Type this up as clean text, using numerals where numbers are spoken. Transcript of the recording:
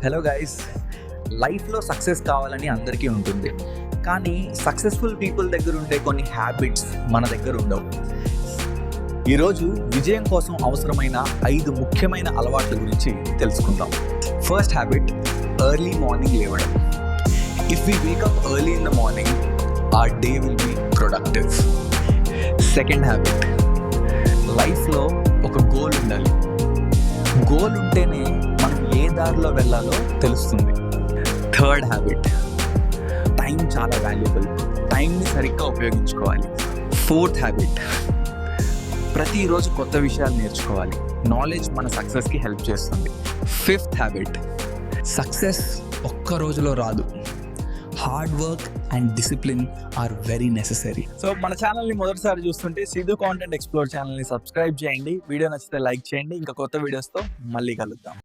Hello guys, లైఫ్లో success కావాలని అందరికీ ఉంటుంది. కానీ సక్సెస్ఫుల్ పీపుల్ దగ్గర ఉండే కొన్ని హ్యాబిట్స్ మన దగ్గర ఉండవు. ఈరోజు విజయం కోసం అవసరమైన 5 ముఖ్యమైన అలవాట్ల గురించి తెలుసుకుందాం. ఫస్ట్ హ్యాబిట్, ఎర్లీ మార్నింగ్ లేవడం. If we wake up early in the morning, our day will be productive. Second habit, లైఫ్లో ఒక గోల్ ఉండాలి. గోల్ ఉంటేనే మనం ఏ దారిలో వెళ్ళాలో తెలుస్తుంది. థర్డ్ హ్యాబిట్, టైం చాలా వాల్యుబుల్. టైంని సరిగ్గా ఉపయోగించుకోవాలి. ఫోర్త్ హ్యాబిట్, ప్రతిరోజు కొత్త విషయాలు నేర్చుకోవాలి. నాలెడ్జ్ మన సక్సెస్కి హెల్ప్ చేస్తుంది. ఫిఫ్త్ హ్యాబిట్, సక్సెస్ ఒక్క రోజులో రాదు. Hard work and discipline are very necessary. So మన ఛానల్ని మొదటిసారి చూస్తుంటే సిద్ధు కాంటెంట్ ఎక్స్ప్లోర్ ఛానల్ని సబ్స్క్రైబ్ చేయండి. వీడియో నచ్చితే లైక్ చేయండి. ఇంకా కొత్త వీడియోస్తో మళ్ళీ కలుద్దాం.